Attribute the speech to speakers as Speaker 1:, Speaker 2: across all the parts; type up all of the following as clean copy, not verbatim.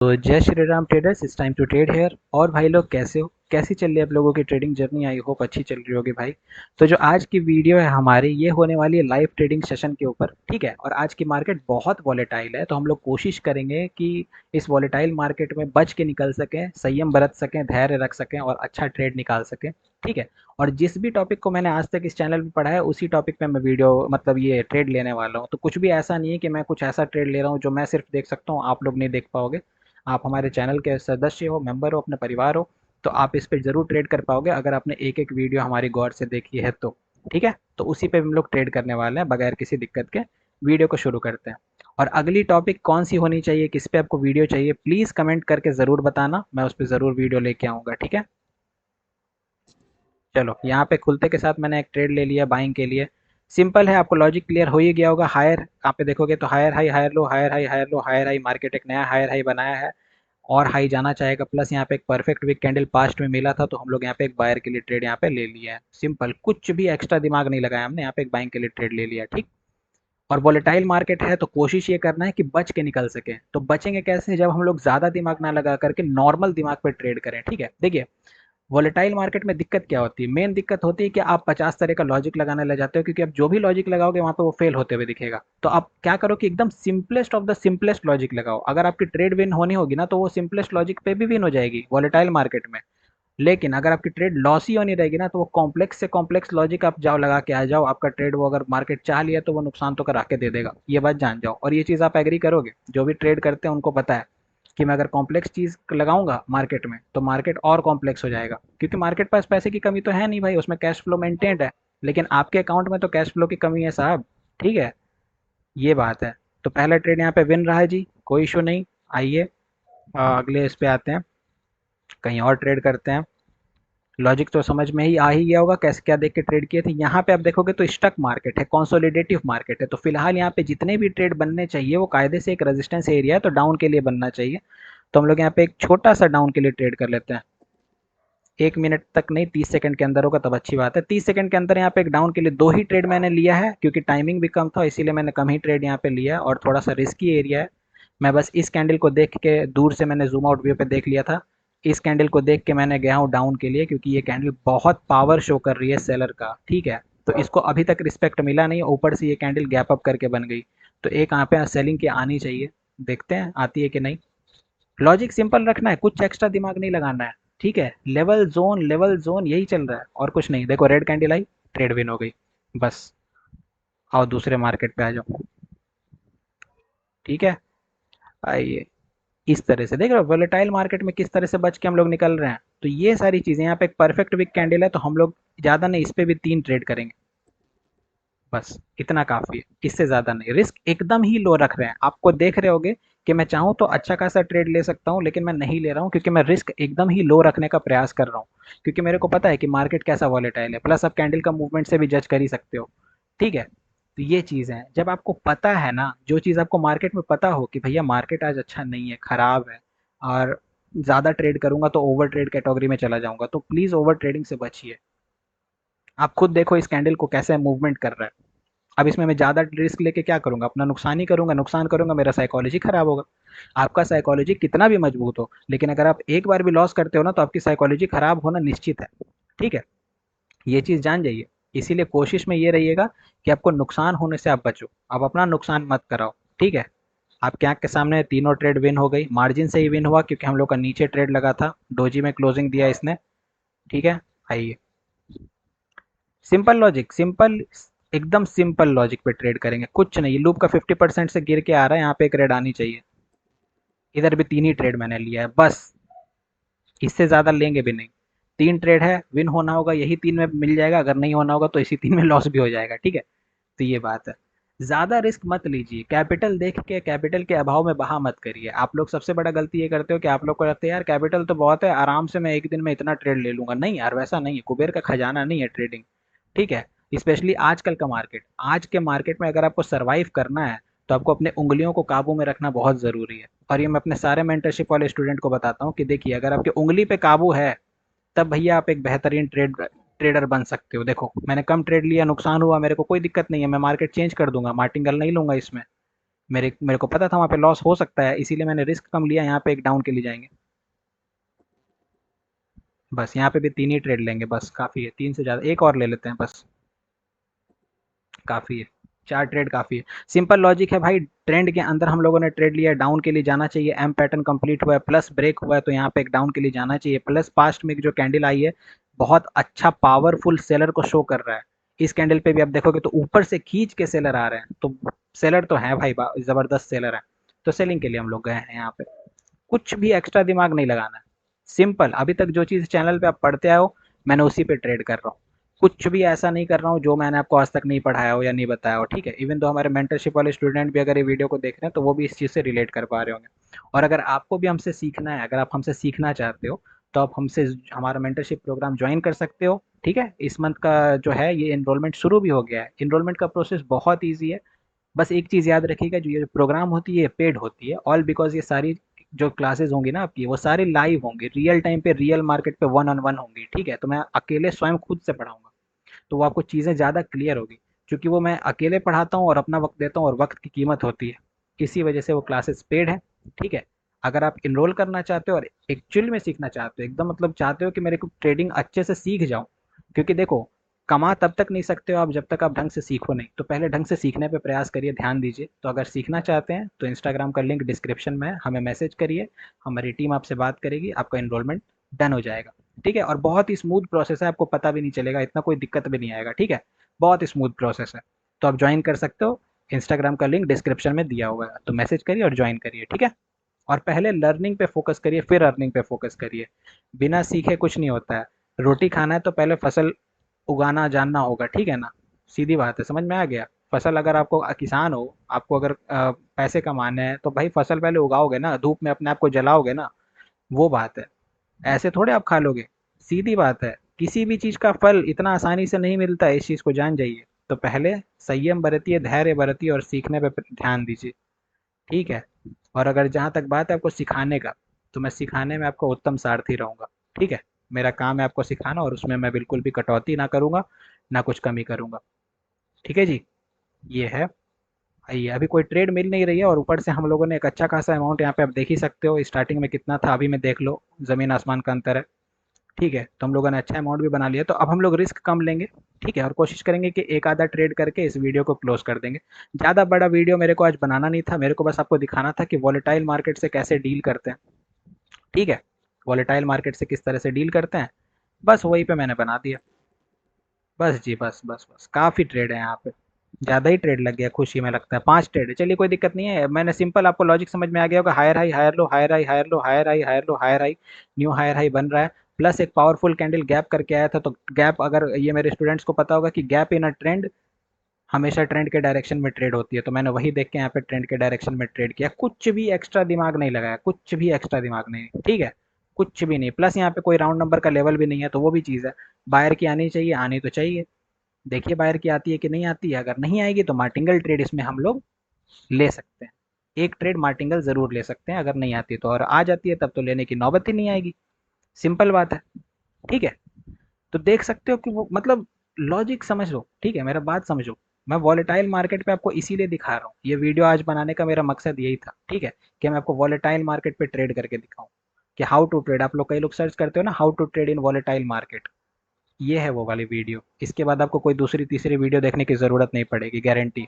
Speaker 1: तो Jai Shri Ram traders, it's time to trade here. और भाई लोग कैसे हो, कैसी चल रही है आप लोगों की ट्रेडिंग जर्नी? आई होप अच्छी चल रही होगी भाई। तो जो आज की वीडियो है हमारी, ये होने वाली है लाइव ट्रेडिंग सेशन के ऊपर, ठीक है। और आज की मार्केट बहुत वॉलेटाइल है, तो हम लोग कोशिश करेंगे कि इस वॉलेटाइल मार्केट में बच के निकल सकें, संयम बरत सकें, धैर्य रख सकें और अच्छा ट्रेड निकाल सकें, ठीक है। और जिस भी टॉपिक को मैंने आज तक इस चैनल पे पढ़ा है, उसी टॉपिक पे मैं वीडियो मतलब ये ट्रेड लेने वाला हूँ। तो कुछ भी ऐसा नहीं है कि मैं कुछ ऐसा ट्रेड ले रहा हूँ जो मैं सिर्फ देख सकता हूँ, आप लोग नहीं देख पाओगे। आप हमारे चैनल के सदस्य हो, मेंबर हो, अपने परिवार हो, तो आप इस पे ज़रूर ट्रेड कर पाओगे अगर आपने एक-एक वीडियो हमारी गौर से देखी है तो, ठीक है? तो उसी पे हम लोग ट्रेड करने वाले हैं बगैर किसी दिक्कत के। वीडियो को शुरू करते हैं। और अगली टॉपिक कौन सी होनी चाहिए, किस पे आपको वीडियो चाहिए, प्लीज़ कमेंट करके ज़रूर बताना, मैं उस पे ज़रूर वीडियो लेके आऊँगा, ठीक है? चलो, यहाँ पे खुलते के साथ मैंने एक ट्रेड ले लिया बाइंग के लिए। सिंपल है, आपको लॉजिक क्लियर हो ही गया होगा। हायर यहाँ पे देखोगे तो higher high, higher low, higher high, higher low, higher high, market एक नया हायर हाई बनाया है और हाई जाना चाहेगा। प्लस यहाँ पे एक परफेक्ट विक कैंडल पास्ट में मिला था, तो हम लोग यहाँ पे एक बायर के लिए ट्रेड यहाँ पे ले लिया है। सिंपल, कुछ भी एक्स्ट्रा दिमाग नहीं लगाया हमने, यहाँ पे एक बाइंग के लिए ट्रेड ले लिया, ठीक। और वोलेटाइल मार्केट है तो कोशिश ये करना है कि बच के निकल सके। तो बचेंगे कैसे? जब हम लोग ज्यादा दिमाग ना लगा करके नॉर्मल दिमाग पे ट्रेड करें, ठीक है। देखिए, वोलेटाइल मार्केट में दिक्कत क्या होती है? मेन दिक्कत होती है कि आप 50 तरह का लॉजिक लगाने लग जाते हो, क्योंकि आप जो भी लॉजिक लगाओगे वहां पे वो फेल होते हुए दिखेगा। तो आप क्या करो कि एकदम simplest of the simplest logic लगाओ। अगर आपकी ट्रेड विन होनी होगी ना, तो वो सिंपलेस्ट लॉजिक पे भी विन हो जाएगी वोलेटाइल मार्केट में। लेकिन अगर आपकी ट्रेड लॉस ही होनी रहेगी ना, तो वो कॉम्प्लेक्स से कॉम्प्लेक्स लॉजिक आप जाओ लगा के आ जाओ, आपका ट्रेड वो अगर मार्केट चाह लिया तो वो नुकसान तो करा के दे देगा, ये बात जान जाओ। और ये चीज़ आप एग्री करोगे, जो भी ट्रेड करते हैं उनको पता है कि मैं अगर कॉम्प्लेक्स चीज़ लगाऊंगा मार्केट में तो मार्केट और कॉम्प्लेक्स हो जाएगा, क्योंकि मार्केट पास पैसे की कमी तो है नहीं भाई, उसमें कैश फ्लो मेंटेन्ड है। लेकिन आपके अकाउंट में तो कैश फ्लो की कमी है साहब, ठीक है। ये बात है। तो पहला ट्रेड यहाँ पे विन रहा है जी, कोई इशू नहीं। आइए अगले इस पे आते हैं, कहीं और ट्रेड करते हैं। लॉजिक तो समझ में ही आ ही गया होगा कैसे क्या देख के ट्रेड किए थे। यहाँ पे आप देखोगे तो स्टक मार्केट है, कंसोलिडेटिव मार्केट है, तो फिलहाल यहाँ पे जितने भी ट्रेड बनने चाहिए वो कायदे से एक रेजिस्टेंस एरिया है, तो डाउन के लिए बनना चाहिए। तो हम लोग यहाँ पे एक छोटा सा डाउन के लिए ट्रेड कर लेते हैं। 1 मिनट तक नहीं, 30 सेकंड के अंदर होगा तब अच्छी बात है। 30 सेकंड के अंदर यहाँ पे एक डाउन के लिए दो ही ट्रेड मैंने लिया है, क्योंकि टाइमिंग भी कम था, इसीलिए मैंने कम ही ट्रेड यहाँ पे लिया है और थोड़ा सा रिस्की एरिया है। मैं बस इस कैंडल को देख के दूर से मैंने जूम आउट व्यू पे देख लिया था। इस कैंडल को देख के मैंने गया हूँ डाउन के लिए, क्योंकि ये कैंडल बहुत पावर शो कर रही है सेलर का, ठीक है। तो इसको अभी तक रिस्पेक्ट मिला नहीं, ऊपर से ये कैंडल गैप अप करके बन गई। तो एक यहाँ पे सेलिंग की आनी चाहिए, देखते हैं आती है कि नहीं। लॉजिक सिंपल रखना है, कुछ एक्स्ट्रा दिमाग नहीं लगाना है, ठीक है। लेवल जोन यही चल रहा है और कुछ नहीं। देखो रेड कैंडल आई, ट्रेड विन हो गई, बस। आओ दूसरे मार्केट पे आ जाओ, ठीक है। आइए, इस तरह से देख रहे हो वोलेटाइल मार्केट में किस तरह से बच के हम लोग निकल रहे हैं। तो ये सारी चीजें, यहाँ पे एक परफेक्ट विक कैंडल है, तो हम लोग ज्यादा नहीं, इस पे भी 3 ट्रेड करेंगे, बस इतना काफी है, इससे ज्यादा नहीं। रिस्क एकदम ही लो रख रहे हैं, आपको देख रहे होगे कि मैं चाहूँ तो अच्छा खासा ट्रेड ले सकता हूँ, लेकिन मैं नहीं ले रहा हूँ, क्योंकि मैं रिस्क एकदम ही लो रखने का प्रयास कर रहा हूँ। क्योंकि मेरे को पता है कि मार्केट कैसा वॉलेटाइल है, प्लस आप कैंडल का मूवमेंट से भी जज कर ही सकते हो, ठीक है। तो ये चीज़ है, जब आपको पता है ना, जो चीज़ आपको मार्केट में पता हो कि भैया मार्केट आज अच्छा नहीं है, खराब है, और ज़्यादा ट्रेड करूंगा तो ओवर ट्रेड कैटेगरी में चला जाऊंगा, तो प्लीज़ ओवर ट्रेडिंग से बचिए। आप खुद देखो इस कैंडल को कैसे मूवमेंट कर रहा है। अब इसमें मैं ज़्यादा रिस्क लेके क्या करूँगा? अपना नुकसान ही करूँगा, नुकसान करूँगा, मेरा साइकोलॉजी खराब होगा। आपका साइकोलॉजी कितना भी मजबूत हो, लेकिन अगर आप एक बार भी लॉस करते हो ना, तो आपकी साइकोलॉजी खराब होना निश्चित है, ठीक है। ये चीज़ जान जाइए। इसीलिए कोशिश में ये रहिएगा कि आपको नुकसान होने से आप बचो, आप अपना नुकसान मत कराओ, ठीक है। आपकी आंख के सामने तीनों ट्रेड विन हो गई, मार्जिन से ही विन हुआ, क्योंकि हम लोग का नीचे ट्रेड लगा था, डोजी में क्लोजिंग दिया इसने, ठीक है। आइए, सिंपल लॉजिक, सिंपल, एकदम सिंपल लॉजिक पे ट्रेड करेंगे, कुछ नहीं। लूप का 50% से गिर के आ रहा है, यहाँ पे एक रेड आनी चाहिए। इधर भी 3 ही ट्रेड मैंने लिया है, बस, इससे ज्यादा लेंगे भी नहीं। 3 ट्रेड है, विन होना होगा यही 3 में मिल जाएगा, अगर नहीं होना होगा तो इसी 3 में लॉस भी हो जाएगा, ठीक है। तो ये बात है। ज्यादा रिस्क मत लीजिए, कैपिटल देख के कैपिटल के अभाव में बहा मत करिए। आप लोग सबसे बड़ा गलती ये करते हो कि आप लोग को लगता है यार कैपिटल तो बहुत है, आराम से मैं एक दिन में इतना ट्रेड ले लूंगा। नहीं यार, वैसा नहीं है, कुबेर का खजाना नहीं है ट्रेडिंग, ठीक है। स्पेशली आजकल का मार्केट, आज के मार्केट में अगर आपको सरवाइव करना है, तो आपको अपने उंगलियों को काबू में रखना बहुत ज़रूरी है। और ये मैं अपने सारे मेंटरशिप वाले स्टूडेंट को बताता हूँ कि देखिए, अगर आपकी उंगली पे काबू है, तब भैया आप एक बेहतरीन ट्रेडर बन सकते हो। देखो मैंने कम ट्रेड लिया, नुकसान हुआ, मेरे को कोई दिक्कत नहीं है, मैं मार्केट चेंज कर दूंगा, मार्टिंगल नहीं लूंगा इसमें। मेरे मेरे को पता था वहाँ पे लॉस हो सकता है, इसीलिए मैंने रिस्क कम लिया, यहाँ पे एक डाउन के लिए जाएँगे। बस यहाँ पे भी 3 ही ट्रेड लेंगे, बस काफ़ी है, 3 से ज़्यादा, एक और ले लेते हैं बस, काफ़ी है। 4 ट्रेड काफ़ी है। सिंपल लॉजिक है भाई, ट्रेंड के अंदर हम लोगों ने ट्रेड लिया है, डाउन के लिए जाना चाहिए, एम पैटर्न कंप्लीट हुआ है, प्लस ब्रेक हुआ है, तो यहाँ पे एक डाउन के लिए जाना चाहिए, प्लस पास्ट में जो कैंडल आई है, बहुत अच्छा पावरफुल सेलर को शो कर रहा है। इस कैंडल पे भी आप देखोगे तो ऊपर से खींच के सेलर आ रहे हैं, तो सेलर तो है भाई, ज़बरदस्त सेलर है। तो सेलिंग के लिए हम लोग गए हैं यहाँ पे। कुछ भी एक्स्ट्रा दिमाग नहीं लगाना है, सिंपल। अभी तक जो चीज़ चैनल पे आप पढ़ते आए हो, मैंने उसी पे ट्रेड कर रहा हूँ। कुछ भी ऐसा नहीं कर रहा हूँ जो मैंने आपको आज तक नहीं पढ़ाया हो या नहीं बताया हो, ठीक है। इवन तो हमारे मेंटरशिप वाले स्टूडेंट भी अगर ये वीडियो को देख रहे हैं तो वो भी इस चीज़ से रिलेट कर पा रहे होंगे। और अगर आपको भी हमसे सीखना है, अगर आप हमसे सीखना चाहते हो, तो आप हमसे हमारा मेंटरशिप प्रोग्राम ज्वाइन कर सकते हो, ठीक है। इस मंथ का जो है ये एनरोलमेंट शुरू भी हो गया है। एनरोलमेंट का प्रोसेस बहुत ईजी है। बस एक चीज़ याद रखिएगा, जो ये प्रोग्राम होती है ये पेड होती है, ऑल बिकॉज ये सारी जो क्लासेस होंगी ना आपकी, वो सारी लाइव होंगी, रियल टाइम पे, रियल मार्केट पे, वन ऑन वन होंगी, ठीक है। तो मैं अकेले स्वयं खुद से पढ़ाऊंगा, तो वो आपको चीज़ें ज़्यादा क्लियर होगी, क्योंकि वो मैं अकेले पढ़ाता हूँ और अपना वक्त देता हूँ, और वक्त की कीमत होती है, इसी वजह से वो क्लासेस पेड है, ठीक है। अगर आप इनरोल करना चाहते हो और एक्चुअल में सीखना चाहते हो, एकदम मतलब चाहते हो कि मेरे को ट्रेडिंग अच्छे से सीख जाऊँ, क्योंकि देखो, कमा तब तक नहीं सकते हो आप जब तक आप ढंग से सीखो नहीं, तो पहले ढंग से सीखने पे प्रयास करिए, ध्यान दीजिए। तो अगर सीखना चाहते हैं तो इंस्टाग्राम का लिंक डिस्क्रिप्शन में है, हमें मैसेज करिए, हमारी टीम आपसे बात करेगी, आपका इनरोलमेंट डन हो जाएगा, ठीक है। और बहुत ही स्मूथ प्रोसेस है, आपको पता भी नहीं चलेगा, इतना कोई दिक्कत भी नहीं आएगा, ठीक है। बहुत ही स्मूथ प्रोसेस है, तो आप ज्वाइन कर सकते हो। इंस्टाग्राम का लिंक डिस्क्रिप्शन में दिया हुआ है, तो मैसेज करिए और ज्वाइन करिए, ठीक है। और पहले लर्निंग पे फोकस करिए, फिर अर्निंग पे फोकस करिए। बिना सीखे कुछ नहीं होता है। रोटी खाना है तो पहले फसल उगाना जानना होगा, ठीक है ना। सीधी बात है, समझ में आ गया। फसल, अगर आपको किसान हो, आपको अगर पैसे कमाने हैं तो भाई फसल पहले उगाओगे ना, धूप में अपने आप को जलाओगे ना, वो बात है। ऐसे थोड़े आप खा लोगे, सीधी बात है। किसी भी चीज़ का फल इतना आसानी से नहीं मिलता है, इस चीज़ को जान जाइए। तो पहले संयम बरतिए, धैर्य बरतिए और सीखने पे ध्यान दीजिए, ठीक है। और अगर जहाँ तक बात है आपको सिखाने का, तो मैं सिखाने में आपका उत्तम सारथी रहूँगा, ठीक है। मेरा काम है आपको सिखाना, और उसमें मैं बिल्कुल भी कटौती ना करूँगा, ना कुछ कमी करूँगा, ठीक है जी। ये है। ये अभी कोई ट्रेड मिल नहीं रही है, और ऊपर से हम लोगों ने एक अच्छा खासा अमाउंट, यहाँ पे आप देख ही सकते हो स्टार्टिंग में कितना था, अभी में देख लो, ज़मीन आसमान का अंतर है, ठीक है। तो हम लोगों ने अच्छा अमाउंट भी बना लिया, तो अब हम लोग रिस्क कम लेंगे, ठीक है। और कोशिश करेंगे कि एक आधा ट्रेड करके इस वीडियो को क्लोज कर देंगे। ज़्यादा बड़ा वीडियो मेरे को आज बनाना नहीं था, मेरे को बस आपको दिखाना था कि वॉलेटाइल मार्केट से कैसे डील करते हैं, ठीक है। वॉलेटाइल मार्केट से किस तरह से डील करते हैं, बस वही पे मैंने बना दिया। बस जी, बस बस बस, काफ़ी ट्रेड है यहाँ पे, ज़्यादा ही ट्रेड लग गया, खुशी में लगता है 5 ट्रेड है। चलिए कोई दिक्कत नहीं है, मैंने सिंपल, आपको लॉजिक समझ में आ गया होगा, higher high, higher low, higher high, higher low, higher high, higher low, higher high, new higher high बन रहा है। प्लस एक पावरफुल कैंडल गैप करके आया था, तो गैप, अगर ये मेरे स्टूडेंट्स को पता होगा कि गैप इन अ ट्रेंड हमेशा ट्रेंड के डायरेक्शन में ट्रेड होती है, तो मैंने वही देख के यहाँ पे ट्रेंड के डायरेक्शन में ट्रेड किया, कुछ भी एक्स्ट्रा दिमाग नहीं लगाया, कुछ भी एक्स्ट्रा दिमाग नहीं, ठीक है। कुछ भी नहीं, प्लस यहाँ पे कोई राउंड नंबर का लेवल भी नहीं है, तो वो भी चीज़ है। बायर की आनी चाहिए, आनी तो चाहिए। देखिए बायर की आती है कि नहीं आती है, अगर नहीं आएगी तो मार्टिंगल ट्रेड इसमें हम लोग ले सकते हैं। एक ट्रेड मार्टिंगल ज़रूर ले सकते हैं, अगर नहीं आती तो, और आ जाती है तब तो लेने की नौबत ही नहीं आएगी, सिंपल बात है, ठीक है। तो देख सकते हो कि वो मतलब लॉजिक समझ लो, ठीक है, मेरा बात समझो। मैं वॉलेटाइल मार्केट पे आपको इसीलिए दिखा रहा हूँ, ये वीडियो आज बनाने का मेरा मकसद यही था, ठीक है, कि मैं आपको वॉलेटाइल मार्केट पे ट्रेड करके दिखाऊं, कि हाउ टू ट्रेड। आप लोग, कई लोग सर्च करते हो ना, how to trade in volatile market, ये है वो वाली वीडियो। इसके बाद आपको कोई दूसरी तीसरी वीडियो देखने की ज़रूरत नहीं पड़ेगी, गारंटी।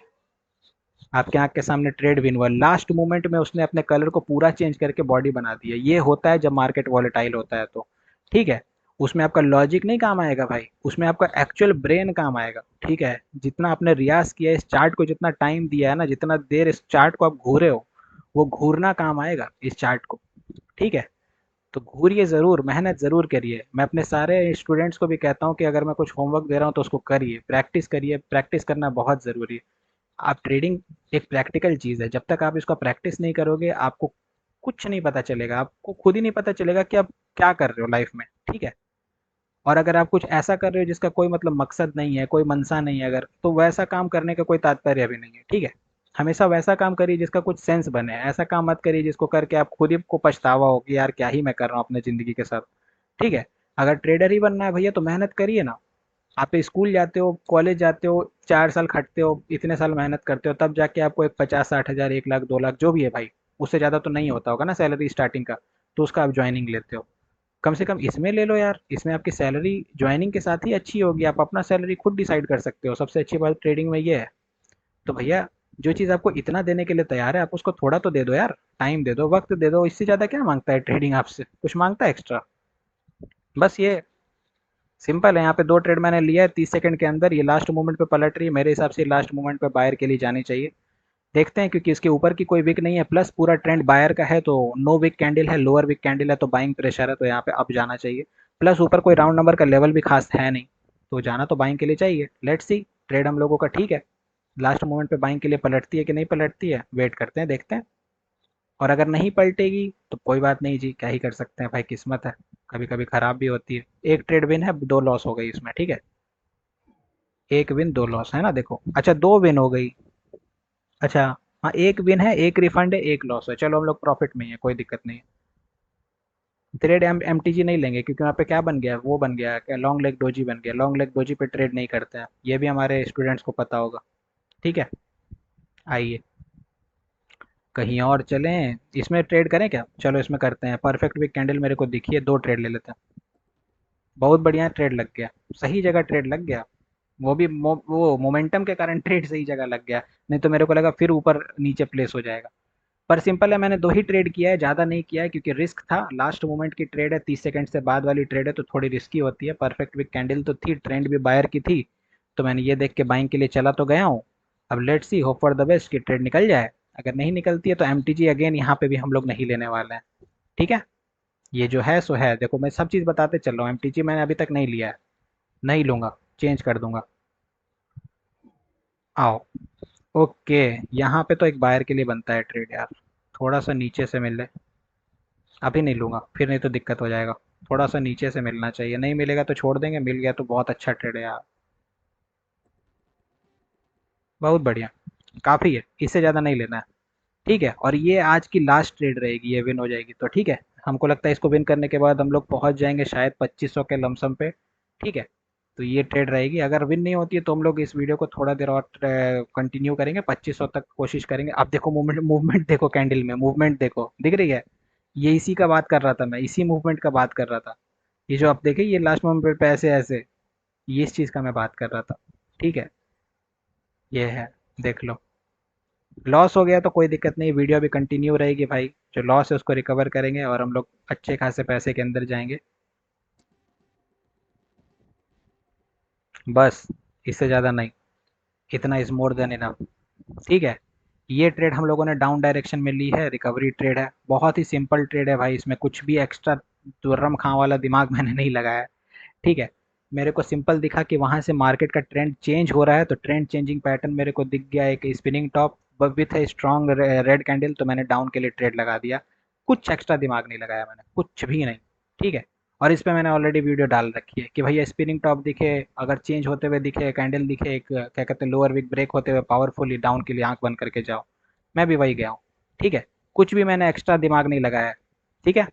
Speaker 1: आपके आँख के सामने ट्रेड विन हुआ, लास्ट मोमेंट में उसने अपने कलर को पूरा चेंज करके बॉडी बना दी है। ये होता है जब मार्केट वॉलेटाइल होता है, तो ठीक है। उसमें आपका लॉजिक नहीं काम आएगा भाई, उसमें आपका एक्चुअल ब्रेन काम आएगा, ठीक है। जितना आपने रियाज किया, इस चार्ट को जितना टाइम दिया है ना, जितना देर इस चार्ट को आप घूरे हो, वो घूरना काम आएगा इस चार्ट को, ठीक है। तो घूरिए ज़रूर, मेहनत ज़रूर करिए। मैं अपने सारे स्टूडेंट्स को भी कहता हूँ कि अगर मैं कुछ होमवर्क दे रहा हूँ तो उसको करिए, प्रैक्टिस करना बहुत ज़रूरी है। आप, ट्रेडिंग एक प्रैक्टिकल चीज़ है, जब तक आप इसका प्रैक्टिस नहीं करोगे, आपको कुछ नहीं पता चलेगा, आपको खुद ही नहीं पता चलेगा कि आप क्या कर रहे हो लाइफ में, ठीक है। और अगर आप कुछ ऐसा कर रहे हो जिसका कोई मतलब मकसद नहीं है, कोई मनसा नहीं है, अगर, तो वैसा काम करने का कोई तात्पर्य भी नहीं है, ठीक है। हमेशा वैसा काम करिए जिसका कुछ सेंस बने, ऐसा काम मत करिए जिसको करके आप खुद ही को पछतावा हो कि यार क्या ही मैं कर रहा हूँ अपने ज़िंदगी के साथ, ठीक है। अगर ट्रेडर ही बनना है भैया तो मेहनत करिए ना। आप स्कूल जाते हो, कॉलेज जाते हो, 4 साल खटते हो, इतने साल मेहनत करते हो, तब जाके आपको एक 50-60 हज़ार, 1 लाख, 2 लाख जो भी है भाई, उससे ज़्यादा तो नहीं होता होगा ना सैलरी स्टार्टिंग का, तो उसका आप ज्वाइनिंग लेते हो। कम से कम इसमें ले लो यार, इसमें आपकी सैलरी ज्वाइनिंग के साथ ही अच्छी होगी, आप अपना सैलरी खुद डिसाइड कर सकते हो, सबसे अच्छी बात ट्रेडिंग में ये है। तो भैया, जो चीज़ आपको इतना देने के लिए तैयार है, आप उसको थोड़ा तो दे दो यार, टाइम दे दो, वक्त दे दो, इससे ज़्यादा क्या मांगता है ट्रेडिंग आपसे, कुछ मांगता है एक्स्ट्रा? बस ये सिंपल है। यहाँ पे 2 ट्रेड मैंने लिया है 30 सेकंड के अंदर, ये लास्ट मोमेंट पे पलट रही है, मेरे हिसाब से लास्ट मोमेंट पे बायर के लिए जानी चाहिए। देखते हैं, क्योंकि इसके ऊपर की कोई विक नहीं है, प्लस पूरा ट्रेंड बायर का है, तो नो विक कैंडल है, लोअर विक कैंडल है, तो बाइंग प्रेशर है, तो यहाँ पे अप जाना चाहिए। प्लस ऊपर कोई राउंड नंबर का लेवल भी खास है नहीं, तो जाना तो बाइंग के लिए चाहिए। लेट्स सी, ट्रेड हम लोगों का ठीक है, लास्ट मोमेंट पे बाइंग के लिए पलटती है कि नहीं पलटती है, वेट करते हैं, देखते हैं। और अगर नहीं पलटेगी तो कोई बात नहीं जी, क्या ही कर सकते हैं भाई, किस्मत है, कभी कभी खराब भी होती है। एक ट्रेड विन है, 2 लॉस हो गई इसमें, ठीक है। एक विन 2 लॉस है ना, देखो, अच्छा 2 विन हो गई। अच्छा, हाँ, एक विन है, एक रिफंड है, एक लॉस है, चलो हम लोग प्रॉफिट में ही है, कोई दिक्कत नहीं है। ट्रेड एम टी जी नहीं लेंगे, क्योंकि वहाँ पे क्या बन गया, वो बन गया क्या, लॉन्ग लेग डोजी बन गया, लॉन्ग लेग डोजी पे ट्रेड नहीं करते हैं, ये भी हमारे स्टूडेंट्स को पता होगा। ठीक है, आइए कहीं और चलें, इसमें ट्रेड करें क्या, चलो इसमें करते हैं, परफेक्ट वीक कैंडल मेरे को दिखी है, 2 ट्रेड ले लेते हैं। बहुत बढ़िया ट्रेड लग गया, सही जगह ट्रेड लग गया, वो भी वो मोमेंटम के कारण ट्रेड सही जगह लग गया, नहीं तो मेरे को लगा फिर ऊपर नीचे प्लेस हो जाएगा। पर सिंपल है, मैंने 2 ही ट्रेड किया है, ज़्यादा नहीं किया है, क्योंकि रिस्क था, लास्ट मोमेंट की ट्रेड है, 30 सेकंड से बाद वाली ट्रेड है, तो थोड़ी रिस्की होती है। परफेक्ट विक कैंडल तो थी, ट्रेंड भी बायर की थी, तो मैंने ये देख के बाइंग के लिए चला तो गया हूँ। अब let's see, hope for the best कि ट्रेड निकल जाए। अगर नहीं निकलती है तो एम टी जी अगेन यहाँ पे भी हम लोग नहीं लेने वाले हैं। ठीक है, ये जो है सो है, देखो मैं सब चीज़ बताते चल रहा हूँ, एम टी जी मैंने अभी तक नहीं लिया है, नहीं लूंगा, चेंज कर दूंगा। आओ, ओके, यहाँ पे तो एक बायर के लिए बनता है ट्रेड यार, थोड़ा सा नीचे से मिल ले। अभी नहीं लूँगा, फिर नहीं तो दिक्कत हो जाएगा, थोड़ा सा नीचे से मिलना चाहिए, नहीं मिलेगा तो छोड़ देंगे, मिल गया तो बहुत अच्छा ट्रेड है यार। बहुत बढ़िया, काफ़ी है, इससे ज़्यादा नहीं लेना है। ठीक है, और ये आज की लास्ट ट्रेड रहेगी, ये विन हो जाएगी तो ठीक है। हमको लगता है इसको विन करने के बाद हम लोग पहुंच जाएंगे शायद 2500 के लमसम पे। ठीक है, तो ये ट्रेड रहेगी, अगर विन नहीं होती है तो हम लोग इस वीडियो को थोड़ा देर और कंटिन्यू करेंगे, 2500 तक कोशिश करेंगे। अब देखो मूवमेंट, मूवमेंट देखो, कैंडल में मूवमेंट देखो, दिख रही है, ये इसी का बात कर रहा था मैं, इसी मूवमेंट का बात कर रहा था। ये जो आप देखे, ये लास्ट मोमेंट पे ऐसे ऐसे, ये इस चीज़ का मैं बात कर रहा था। ठीक है, ये है, देख लो। लॉस हो गया तो कोई दिक्कत नहीं, वीडियो भी कंटिन्यू रहेगी भाई, जो लॉस है उसको रिकवर करेंगे और हम लोग अच्छे खासे पैसे के अंदर जाएंगे। बस, इससे ज़्यादा नहीं, इतना इज़ मोर देन इनफ। ठीक है, ये ट्रेड हम लोगों ने डाउन डायरेक्शन में ली है, रिकवरी ट्रेड है, बहुत ही सिंपल ट्रेड है भाई, इसमें कुछ भी एक्स्ट्रा तुर्रम खां वाला दिमाग मैंने नहीं लगाया है। ठीक है, मेरे को सिंपल दिखा कि वहाँ से मार्केट का ट्रेंड चेंज हो रहा है, तो ट्रेंड चेंजिंग पैटर्न मेरे को दिख गया, एक स्पिनिंग टॉप विथ है स्ट्रॉन्ग रेड कैंडल, तो मैंने डाउन के लिए ट्रेड लगा दिया। कुछ एक्स्ट्रा दिमाग नहीं लगाया मैंने, कुछ भी नहीं। ठीक है, और इस पे मैंने ऑलरेडी वीडियो डाल रखी है कि भैया स्पिनिंग टॉप दिखे, अगर चेंज होते हुए दिखे, कैंडल दिखे, एक क्या कहते हैं लोअर विक ब्रेक होते हुए पावरफुली डाउन के लिए आंख बंद करके जाओ, मैं भी वही गया हूँ। ठीक है, कुछ भी मैंने एक्स्ट्रा दिमाग नहीं लगाया है। ठीक है,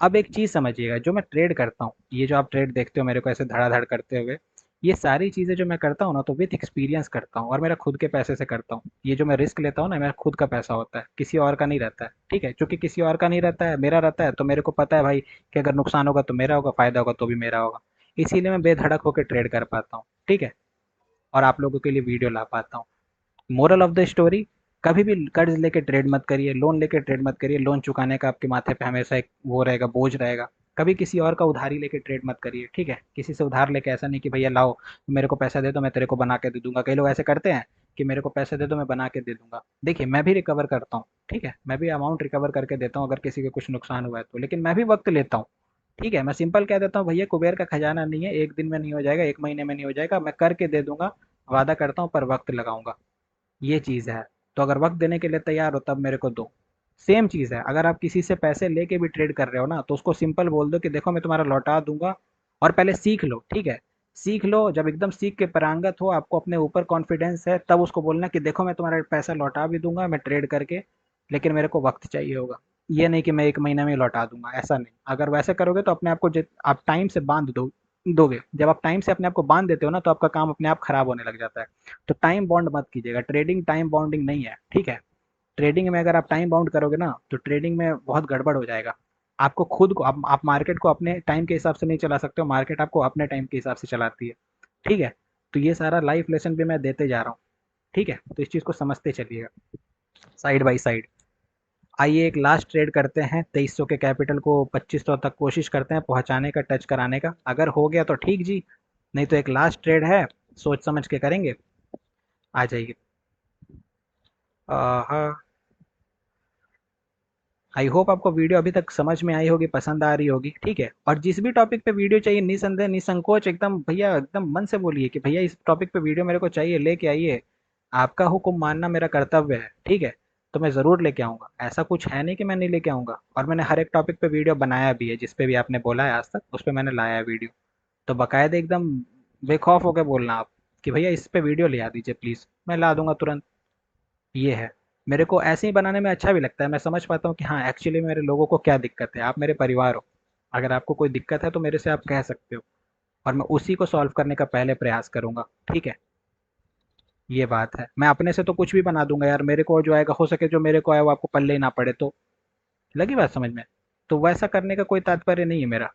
Speaker 1: अब एक चीज़ समझिएगा, जो मैं ट्रेड करता हूँ, ये जो आप ट्रेड देखते हो मेरे को ऐसे धड़ाधड़ करते हुए, ये सारी चीज़ें जो मैं करता हूँ ना, तो विथ एक्सपीरियंस करता हूँ, और मेरा खुद के पैसे से करता हूँ। ये जो मैं रिस्क लेता हूँ ना, मेरा खुद का पैसा होता है, किसी और का नहीं रहता है। ठीक है, क्योंकि किसी और का नहीं रहता है, मेरा रहता है, तो मेरे को पता है भाई कि अगर नुकसान होगा तो मेरा होगा, फायदा होगा तो भी मेरा होगा। इसीलिए मैं बेधड़क होकर ट्रेड कर पाता हूँ। ठीक है, और आप लोगों के लिए वीडियो ला पाता हूँ। मोरल ऑफ द स्टोरी, कभी भी कर्ज लेके ट्रेड मत करिए, लोन लेके ट्रेड मत करिए, लोन चुकाने का आपके माथे पे हमेशा एक वो रहेगा, बोझ रहेगा। कभी किसी और का उधारी लेके ट्रेड मत करिए। ठीक है, किसी से उधार लेके, ऐसा नहीं कि भैया लाओ मेरे को पैसा दे दो मैं तेरे को बना के दे दूंगा, कई लोग ऐसे करते हैं कि मेरे को पैसे दे दो मैं बना के दे दूंगा। देखिए, मैं भी रिकवर करता हूँ, ठीक है, मैं भी अमाउंट रिकवर करके देता हूँ अगर किसी का कुछ नुकसान हुआ है तो, लेकिन मैं भी वक्त लेता हूँ। ठीक है, मैं सिंपल कह देता हूँ, भैया कुबेर का खजाना नहीं है, एक दिन में नहीं हो जाएगा, एक महीने में नहीं हो जाएगा, मैं करके दे दूंगा, वादा करता हूँ, पर वक्त लगाऊंगा। ये चीज़ है, तो अगर वक्त देने के लिए तैयार हो तब मेरे को दो। सेम चीज़ है, अगर आप किसी से पैसे लेके भी ट्रेड कर रहे हो ना, तो उसको सिंपल बोल दो कि देखो मैं तुम्हारा लौटा दूंगा, और पहले सीख लो। ठीक है, सीख लो, जब एकदम सीख के पारंगत हो, आपको अपने ऊपर कॉन्फिडेंस है, तब उसको बोलना कि देखो मैं तुम्हारा पैसा लौटा भी दूंगा मैं ट्रेड करके, लेकिन मेरे को वक्त चाहिए होगा। ये नहीं कि मैं 1 महीने में ही लौटा दूंगा, ऐसा नहीं। अगर वैसे करोगे तो अपने आप को आप टाइम से बांध दो, दोगे। जब आप टाइम से अपने आप को बांध देते हो ना, तो आपका काम अपने आप खराब होने लग जाता है। तो टाइम बाउंड मत कीजिएगा, ट्रेडिंग टाइम बाउंडिंग नहीं है, ठीक है। ट्रेडिंग में अगर आप टाइम बाउंड करोगे ना, तो ट्रेडिंग में बहुत गड़बड़ हो जाएगा। आपको खुद को, आप मार्केट को अपने टाइम के हिसाब से नहीं चला सकते हो, मार्केट आपको अपने टाइम के हिसाब से चलाती है, ठीक है। तो ये सारा लाइफ लेसन भी मैं देते जा रहा हूँ, ठीक है। तो इस चीज़ को समझते चलिएगा साइड बाई साइड। आइए एक लास्ट ट्रेड करते हैं, 2300 के कैपिटल को 2500 तक कोशिश करते हैं पहुंचाने का, टच कराने का। अगर हो गया तो ठीक जी, नहीं तो एक लास्ट ट्रेड है, सोच समझ के करेंगे। आ जाइए। आई होप आपको वीडियो अभी तक समझ में आई होगी, पसंद आ रही होगी, ठीक है। और जिस भी टॉपिक पे वीडियो चाहिए, निसंदेह निसंकोच एकदम भैया, एकदम मन से बोलिए कि भैया इस टॉपिक पे वीडियो मेरे को चाहिए, लेके आइए। आपका हुक्म मानना मेरा कर्तव्य है, ठीक है। तो मैं ज़रूर लेके आऊँगा, ऐसा कुछ है नहीं कि मैं नहीं लेके आऊँगा। और मैंने हर एक टॉपिक पे वीडियो बनाया भी है, जिस पे भी आपने बोला है आज तक, उस पे मैंने लाया है वीडियो। तो बाकायदे एकदम बेखौफ होकर बोलना आप कि भैया इस पे वीडियो ले आ दीजिए प्लीज़, मैं ला दूंगा तुरंत। ये है। मेरे को ऐसे ही बनाने में अच्छा भी लगता है, मैं समझ पाता हूँ कि हाँ एक्चुअली मेरे लोगों को क्या दिक्कत है। आप मेरे परिवार हो, अगर आपको कोई दिक्कत है तो मेरे से आप कह सकते हो, और मैं उसी को सॉल्व करने का पहले प्रयास करूंगा, ठीक है। ये बात है, मैं अपने से तो कुछ भी बना दूंगा यार, मेरे को जो आएगा, हो सके जो मेरे को आए वो आपको पल्ले ही ना पड़े तो। लगी बात समझ में? तो वैसा करने का कोई तात्पर्य नहीं है मेरा।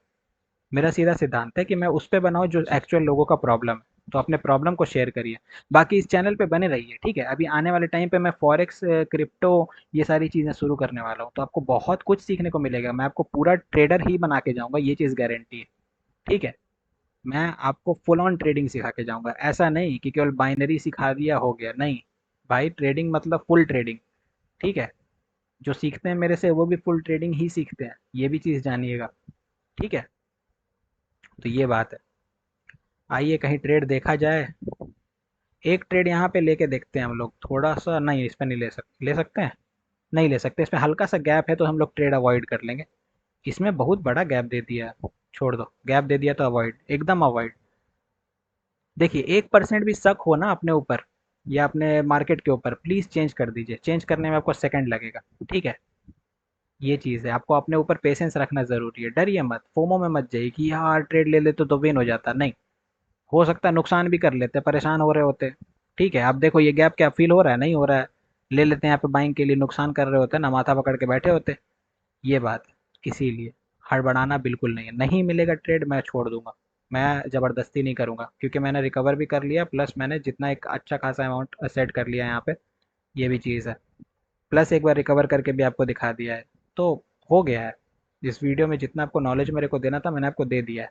Speaker 1: मेरा सीधा सिद्धांत है कि मैं उस पे बनाऊँ जो एक्चुअल लोगों का प्रॉब्लम है। तो अपने प्रॉब्लम को शेयर करिए। बाकी इस चैनल पे बने रहिए, ठीक है। अभी आने वाले टाइम पे मैं फॉरेक्स, क्रिप्टो, ये सारी चीज़ें शुरू करने वाला हूँ, तो आपको बहुत कुछ सीखने को मिलेगा। मैं आपको पूरा ट्रेडर ही बना के जाऊँगा, ये चीज़ गारंटी है, ठीक है। मैं आपको फुल ऑन ट्रेडिंग सिखा के जाऊँगा, ऐसा नहीं कि केवल बाइनरी सिखा दिया हो गया, नहीं। भाई ट्रेडिंग मतलब फुल ट्रेडिंग, ठीक है। जो सीखते हैं मेरे से वो भी फुल ट्रेडिंग ही सीखते हैं, ये भी चीज़ जानिएगा, ठीक है। तो ये बात है। आइए कहीं ट्रेड देखा जाए। एक ट्रेड यहाँ पे लेके देखते हैं हम लोग, थोड़ा सा, नहीं इस पे नहीं ले सकते हैं। नहीं ले सकते, इसमें हल्का सा गैप है तो हम लोग ट्रेड अवॉइड कर लेंगे। इसमें बहुत बड़ा गैप दे दिया है, छोड़ दो, गैप दे दिया तो अवॉइड, एकदम अवॉइड। देखिए 1% भी शक हो ना अपने ऊपर या अपने मार्केट के ऊपर, प्लीज़ चेंज कर दीजिए, चेंज करने में आपको सेकंड लगेगा, ठीक है। ये चीज़ है, आपको अपने ऊपर पेशेंस रखना ज़रूरी है। डरिए मत, फोमो में मत जाइए कि यार ट्रेड ले लेते तो विन हो जाता, नहीं। हो सकता है नुकसान भी कर लेते, परेशान हो रहे होते, ठीक है। आप देखो ये गैप क्या फील हो रहा है, नहीं हो रहा है, ले लेते हैं यहाँ पे बाइंग के लिए, नुकसान कर रहे होते हैं ना, माथा पकड़ के बैठे होते। ये बात है। इसीलिए हड़बड़ाना बिल्कुल नहीं है, नहीं मिलेगा ट्रेड मैं छोड़ दूंगा। मैं ज़बरदस्ती नहीं करूंगा, क्योंकि मैंने रिकवर भी कर लिया, प्लस मैंने जितना एक अच्छा खासा अमाउंट सेट कर लिया है यहाँ पे, ये भी चीज़ है। प्लस एक बार रिकवर करके भी आपको दिखा दिया है, तो हो गया है। इस वीडियो में जितना आपको नॉलेज मेरे को देना था मैंने आपको दे दिया है।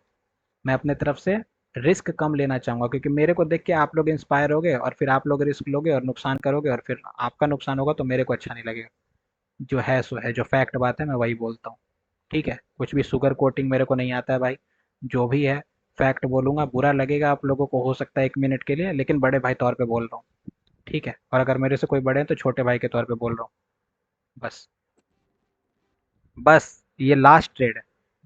Speaker 1: मैं अपने तरफ से रिस्क कम लेना चाहूँगा, क्योंकि मेरे को देख के आप लोग इंस्पायर होगे और फिर आप लोग रिस्क लोगे और नुकसान करोगे, और फिर आपका नुकसान होगा तो मेरे को अच्छा नहीं लगेगा। जो है सो है, जो फैक्ट बात है मैं वही बोलता हूँ, ठीक है। कुछ भी शुगर कोटिंग मेरे को नहीं आता है भाई, जो भी है फैक्ट बोलूंगा। बुरा लगेगा आप लोगों को हो सकता है 1 मिनट के लिए, लेकिन बड़े भाई तौर पे बोल रहा हूँ, ठीक है। और अगर मेरे से कोई बड़े हैं तो छोटे भाई के तौर पे बोल रहा हूँ, बस। बस ये लास्ट ट्रेड है,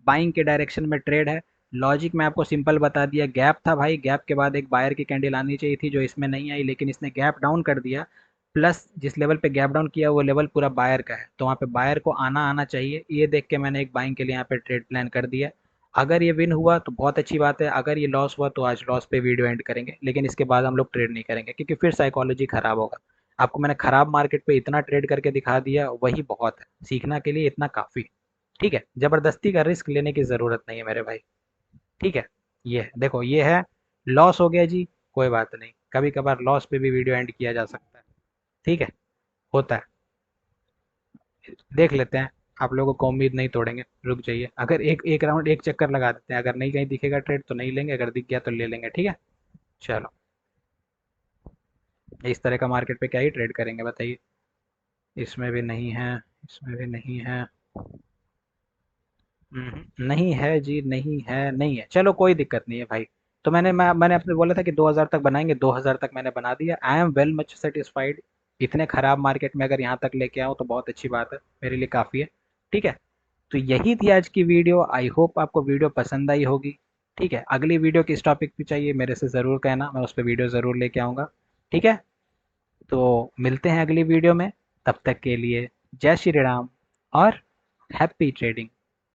Speaker 1: बाइंग के डायरेक्शन में ट्रेड है। लॉजिक मैं आपको सिंपल बता दिया, गैप था भाई, गैप के बाद एक बायर की कैंडल आनी चाहिए थी, जो इसमें नहीं आई, लेकिन इसने गैप डाउन कर दिया। प्लस जिस लेवल पे गैप डाउन किया वो लेवल पूरा बायर का है, तो वहाँ पे बायर को आना आना चाहिए, ये देख के मैंने एक बाइंग के लिए यहाँ पे ट्रेड प्लान कर दिया। अगर ये विन हुआ तो बहुत अच्छी बात है, अगर ये लॉस हुआ तो आज लॉस पे वीडियो एंड करेंगे, लेकिन इसके बाद हम लोग ट्रेड नहीं करेंगे, क्योंकि फिर साइकोलॉजी खराब होगा। आपको मैंने खराब मार्केट पे इतना ट्रेड करके दिखा दिया, वही बहुत है, सीखना के लिए इतना काफ़ी, ठीक है। ज़बरदस्ती का रिस्क लेने की ज़रूरत नहीं है मेरे भाई, ठीक है। ये है, देखो ये है, लॉस हो गया जी, कोई बात नहीं, कभी कभार लॉस पे भी वीडियो एंड किया जा सकता है, ठीक है, होता है। देख लेते हैं, आप लोगों को उम्मीद नहीं तोड़ेंगे, रुक जाइए। अगर एक एक राउंड एक चक्कर लगा देते हैं, अगर नहीं कहीं दिखेगा ट्रेड तो नहीं लेंगे, अगर दिख गया तो ले लेंगे, ठीक है। चलो, इस तरह का मार्केट पे क्या ही ट्रेड करेंगे बताइए। इसमें भी नहीं है, इसमें भी नहीं है। नहीं है जी, नहीं है, नहीं है, चलो कोई दिक्कत नहीं है भाई। तो मैंने अपने बोला था कि 2000 तक बनाएंगे, 2000 तक मैंने बना दिया, I am well much satisfied. इतने खराब मार्केट में अगर यहाँ तक लेके आओ तो बहुत अच्छी बात है, मेरे लिए काफ़ी है, ठीक है। तो यही थी आज की वीडियो, आई होप आपको वीडियो पसंद आई होगी, ठीक है। अगली वीडियो किस टॉपिक पे चाहिए मेरे से ज़रूर कहना, मैं उस पर वीडियो ज़रूर लेके आऊँगा, ठीक है। तो मिलते हैं अगली वीडियो में, तब तक के लिए जय श्री राम और हैप्पी ट्रेडिंग।